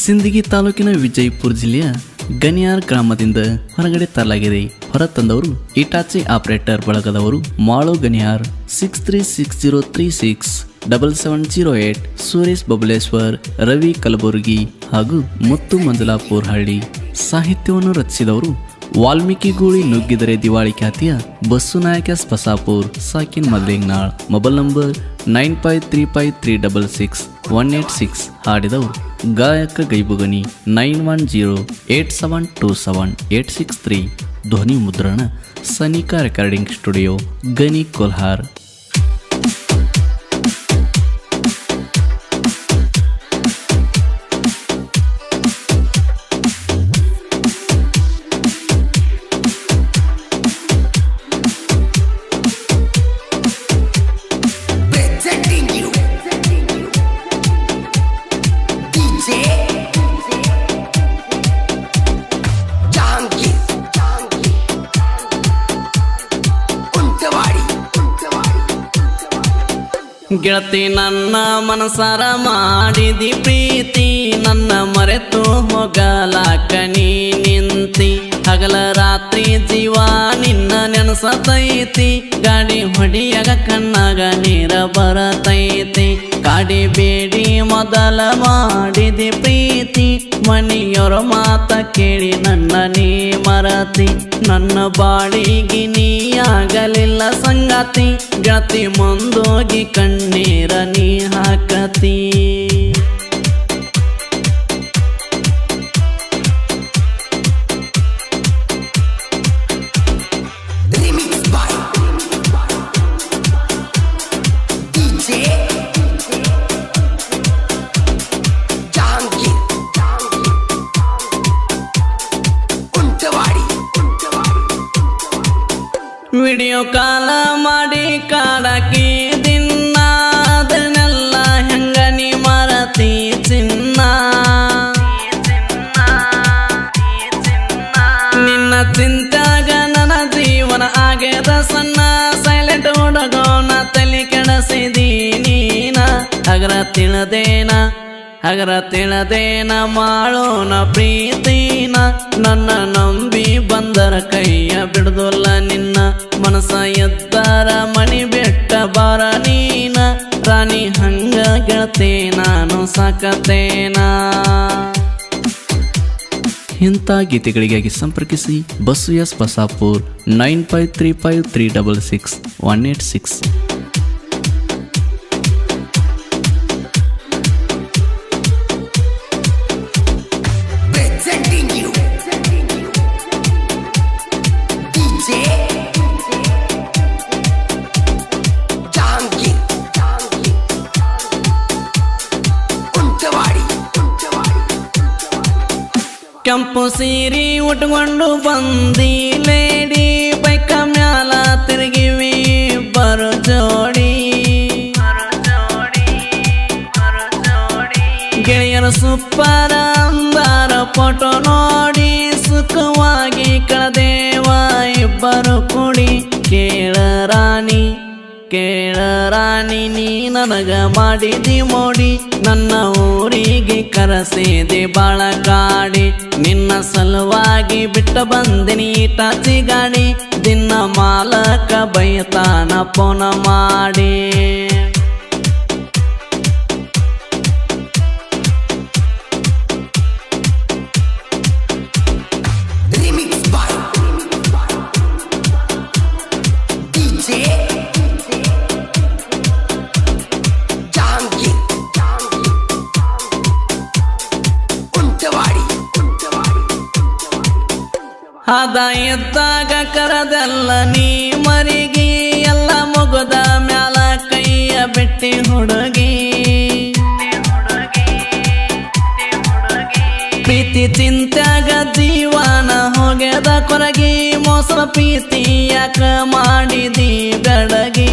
ಸಿಂದಗಿ ತಾಲೂಕಿನ ವಿಜಯಪುರ ಜಿಲ್ಲೆಯ ಗನಿಯಾರ್ ಗ್ರಾಮದಿಂದ ಹೊರಗಡೆ ತರಲಾಗಿದೆ. ಹೊರತಂದವರು ಇಟಾಚಿ ಆಪರೇಟರ್ ಬಳಗದವರು ಮಾಳು ಗನಿಯಾರ್ 6360367708 ಸುರೇಶ್ ಬಬಲೇಶ್ವರ್, ರವಿ ಕಲಬುರ್ಗಿ ಹಾಗೂ ಮುತ್ತು ಮಂಜಲಾಪುರ ಹಳ್ಳಿ. ಸಾಹಿತ್ಯವನ್ನು ರಚಿಸಿದವರು ವಾಲ್ಮೀಕಿ ಗೂಳಿ ನುಗ್ಗಿದರೆ ದಿವಾಳಿ ಖ್ಯಾತಿಯ ಬಸ್ಸು ನಾಯಕ ಬಸಾಪುರ್ ಸಾಕಿನ್ ಮದ್ಲಿಂಗ್ನಾಳ್. Mobile number 9535366186. ಹಾಡಿದವರು ಗಾಯಕ ಗೈಬುಗನಿ 9108727863. ಧ್ವನಿ ಮುದ್ರಣ ಸನಿಕಾ ರೆಕಾರ್ಡಿಂಗ್ ಸ್ಟುಡಿಯೋ, ಗನಿ ಕೊಲ್ಹಾರ್. ಗೆಳತಿ ನನ್ನ ಮನಸಾರ ಮಾಡಿದಿ ಪ್ರೀತಿ, ನನ್ನ ಮರೆತು ಹೋಗಲಾಕ ನೀ ನಿಂತಿ. ಹಗಲ ರಾತ್ರಿ ಜೀವ ನಿನ್ನ ನೆನಸತೈತಿ, ಗಾಡಿ ಹೊಡಿಯಾಗ ಕಣ್ಣಾಗ ನೀರ ಬರತೈತಿ. ಗಾಡಿ ಬೇಡಿ ಮೊದಲ ಮಾಡಿದಿ ಪ್ರೀತಿ, ಮನೆಯವರ ಮಾತ ಕೇಳಿ ನನ್ನ ನೀ ಮರತಿ. ನನ್ನ ಬಾಳಿಗೆ ನೀ ಆಗಲಿಲ್ಲ ಸಂಗಾತಿ, ಗೆಳತಿ ಮುಂದೋಗಿ ಕಣ್ಣೀರ ನೀ ಹಾಕತಿ. ವಿಡಿಯೋ ಕಾಲ ಮಾಡಿ ಕಾಡಾಕಿ ದಿನ, ಅದನ್ನೆಲ್ಲ ಹೆಂಗ ನೀ ಮರತಿ ಚಿನ್ನ. ನಿನ್ನ ಚಿಂತ್ಯಾಗ ನನ್ನ ಜೀವನ ಆಗ್ಯದ ಸಣ್ಣ, ಸೈಲೆಂಟ್ ಹುಡುಗೋನ ತಲೆ ಕೆಡಸಿದಿ ನೀನ. ಹಗರ ತಿಳದೇನ ಮಾಡೋಣ ಪ್ರೀತಿನ, ನನ್ನ ನಂಬಿ ಬಂದರ ಕೈಯ ಬಿಡುದಿಲ್ಲ ನಿನ್ನ. ಮನಸ ಎದ್ದರ ಮಣಿ ಬೆಟ್ಟ ಬಾರ ನೀನ, ರಾಣಿ ಹಂಗ ಗೆಳತೆ ನಾನು ಸಾಕತೇನ. ಇಂಥ ಗೀತೆಗಳಿಗಾಗಿ ಸಂಪರ್ಕಿಸಿ ಬಸ್ಸು ಎಸ್ ಬಸಾಪುರ್ 9535366186. ಕೆಂಪು ಸೀರಿ ಉಟ್ಕೊಂಡು ಬಂದಿ ಲೇಡಿ, ಬೈಕ ಮ್ಯಾಲ ತಿರುಗಿವಿ ಬರೋ ಜೋಡಿ. ಗೆಳೆಯರ ಸೂಪರ್ ಅಂದಾರ ಫೋಟೋ ನೋಡಿ, ಸುಖವಾಗಿ ಕಳೆದೇವ ಇಬ್ಬರು ಕೂಡಿ. ಕೇಳ ರಾಣಿ ನೀ ನನಗ ಮಾಡಿದಿ ಮೋಡಿ, ನನ್ನ ಊರಿಗೆ ಕರೆಸಿದೆ ಬಾಳ ಗಾಡಿ. ನಿನ್ನ ಸಲುವಾಗಿ ಬಿಟ್ಟ ಬಂದಿನಿ ಟಾಚಿ ಗಾಡಿ, ದಿನ ಮಾಲಕ ಬೈತಾನ ಫೋನ ಮಾಡಿ. ಅದ ಎದ್ದಾಗ ಕರದಲ್ಲ ನೀ ಮರಿಗಿ, ಎಲ್ಲ ಮುಗದ ಮ್ಯಾಲ ಕೈಯ ಬಿಟ್ಟಿ ಹುಡುಗಿ. ಪ್ರೀತಿ ಚಿಂತ್ಯಾಗ ಜೀವನ ಹೋಗ್ಯದ ಕೊರಗಿ, ಮೋಸ ಪ್ರೀತಿ ಯಾಕ ಮಾಡಿದಿ ಬೆಳಗಿ.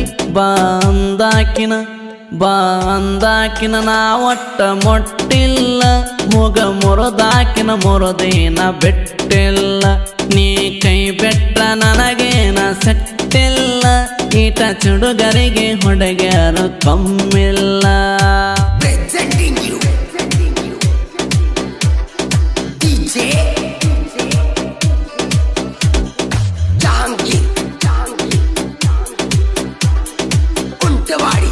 ಬಂದಾಕಿನ ನಾ ಒಟ್ಟ ಮೊಟ್ಟಿಲ್ಲ, ಮುಗ ಮುರದಾಕಿನ ಮುರದೇನ ಬೆಟ್ಟಿಲ್ಲ. ನೀ ಕೈ ಬೆಟ್ಟ ನನಗೇನ ಸೆಟ್ಟಿಲ್ಲ, ಈಟ ಚುಡುಗರಿಗೆ ಹುಡುಗ್ಯಾರು ಕಮ್ಮಿಲ್ಲ. DJ Jahangir Untawadi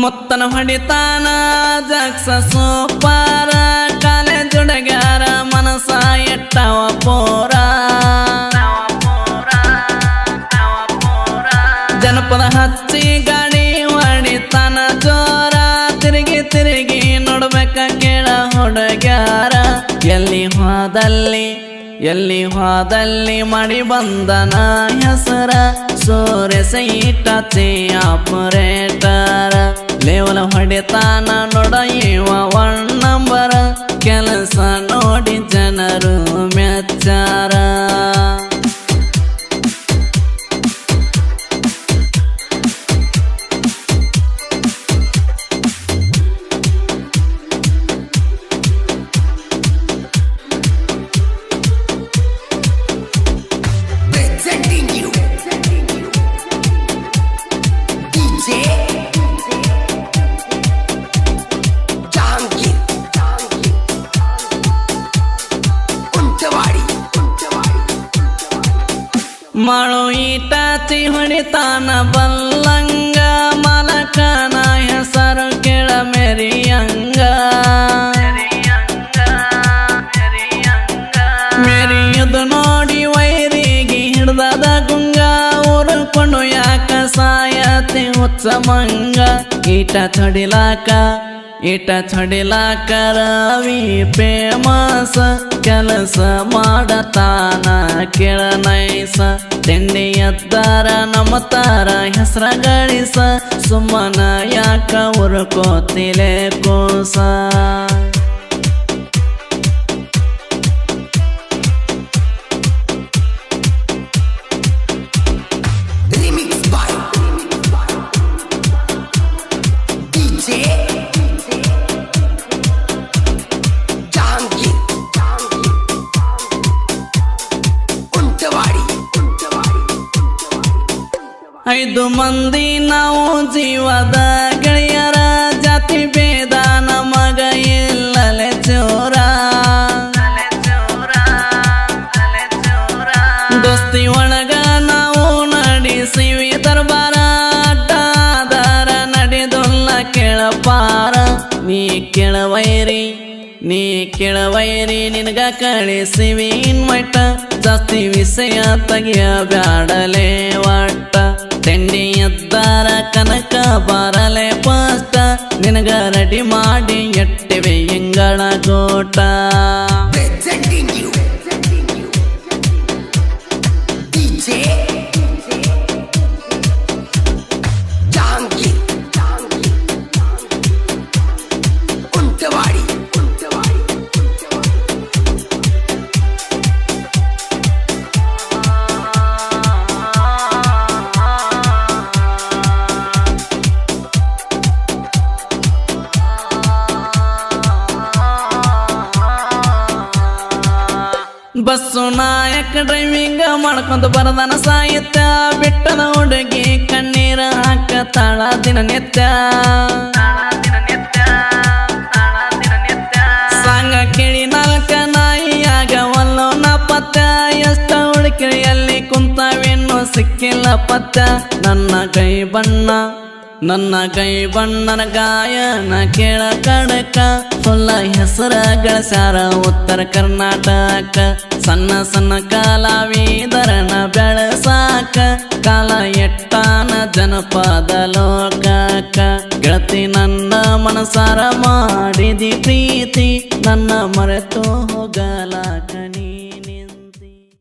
ಮುತ್ತನ ಹೊಡಿತಾನ ಜಾಕ್ಸ ಸೂಪರ ಕಾಲೇಜ್ ಹುಡುಗ್ಯಾರ ಮನಸ ಎಟ್ಟವ ಪೋರ ಜನಪದ ಹಚ್ಚಿ ಗಾಡಿ ಹೊಡಿತಾನ ಜೋರ ತಿರುಗಿ ತಿರುಗಿ ನೋಡ್ಬೇಕ ಕೇಳ ಹುಡುಗ್ಯಾರ ಎಲ್ಲಿ ಹೋದಲ್ಲಿ ಮಾಡಿ ಬಂದನ ಹೆಸರ ಸೂರ್ಯ ಸೈಟಾಚಿ ಆಪರೇಟರ್ ಲೇವಲ ಹೊಡಿತಾನ ನೋಡ ಇವ 1 ನಂಬರ್ ಕೆಲಸ ನೋಡಿ ಜನರು ಮೆಚ್ಚಾರ presenting you DJ Jahangir Untawadi Malu ಈಟಾಚಿ ಹೊಡಿತಾನ ಬಲ್ಲಂಗ ಮಲಕನ ಹೆಸರು ಕೇಳ ಮೆರಿಯಂಗ ಮೆರಿಯುದು ನೋಡಿ ವೈರಿಗೆ ಹಿಡ್ದದ ಗುಂಗ ಊರುಕೊಂಡು ಯಾಕ ಸಾಯತಿ ಹುಚ್ಚ ಮಂಗ ಈಟ ಚಡಿಲಾಕ ರವಿ ಫೇಮಸ್ ಕೆಲಸ ಮಾಡತಾನ ಕೇಳ ನೈಸ ತಿಂಡಿ ಎದ್ದಾರ ನಮ್ಮತಾರ ಹೆಸರ ಗಳಿಸ ಸುಮ್ಮನ ಯಾಕ ಉರ್ಕೋತಿಲೆ ಕೋಸ remix by DJ Jahangir Untawadi 5 ಮಂದಿ ನಾವು ಜೀವದ ಗೆಳೆಯರ ಜಾತಿ ಭೇದ ನಮಗ ಇಲ್ಲಲೆ ಚೋರ ದೋಸ್ತಿ ಒಳಗ ನಾವು ನಡೆಸಿವಿ ದರ್ಬಾರ ಅಡ್ಡಾದಾರ ನಡೆದೊಲ್ಲ ಕೆಳಪಾರ ನೀ ಕೆಳವೈರಿ ನಿನಗ ಕಳಿಸಿವಿ ಇನ್ವೈಟ ಜಾಸ್ತಿ ವಿಷಯ ತೆಗಿಯ ಬ್ಯಾಡಲೆ ಒಟ್ಟ ತಿಂಡಿ ಎದ್ದಾರ ಕನಕ ಬರಲೆ ಫಸ್ಟ್ ನಿನಗ ರೆಡಿ ಮಾಡಿ ಎಟ್ಟಿವೆ ಎಂಗಳ ಗೋಟ presenting you DJ Jahangir Untawadi bus ನಾಯಕ ಡ್ರೈವಿಂಗ್ ಮಾಡ್ಕೊಂತ ಬರದನ ಸಾಹಿತ್ಯ ಬಿಟ್ಟದ ಹುಡುಗಿ ಕಣ್ಣೀರ ಹಾಕತಾಳ ದಿನನಿತ್ಯ ಸಂಗ ಕೇಳಿ 4 ನಾಯಿಯಾಗ ಒಲ್ಲೋ ನ ಪತ್ಯ ಎಷ್ಟ ಹುಡುಕಿಯಲ್ಲಿ ಕುಂತವೇನು ಸಿಕ್ಕಿಲ್ಲ ಪತ್ಯ ನನ್ನ ಕೈ ಬಣ್ಣನ ಗಾಯನ ಕೇಳ ಕಡಕ ಫುಲ್ಲ ಹೆಸರ ಗಳಸ್ಯಾರ ಉತ್ತರ ಕರ್ನಾಟಕ ಸಣ್ಣ ಕಲಾವಿದರನ ಬೆಳಸಾಕ ಕಾಲ ಎಟ್ಟಾನ ಜನಪದ ಲೋಕಕ್ಕ ಗೆಳತಿ ನನ್ನ ಮನಸಾರ ಮಾಡಿದಿ ಪ್ರೀತಿ ನನ್ನ ಮರೆತು ಹೋಗಲಾಕ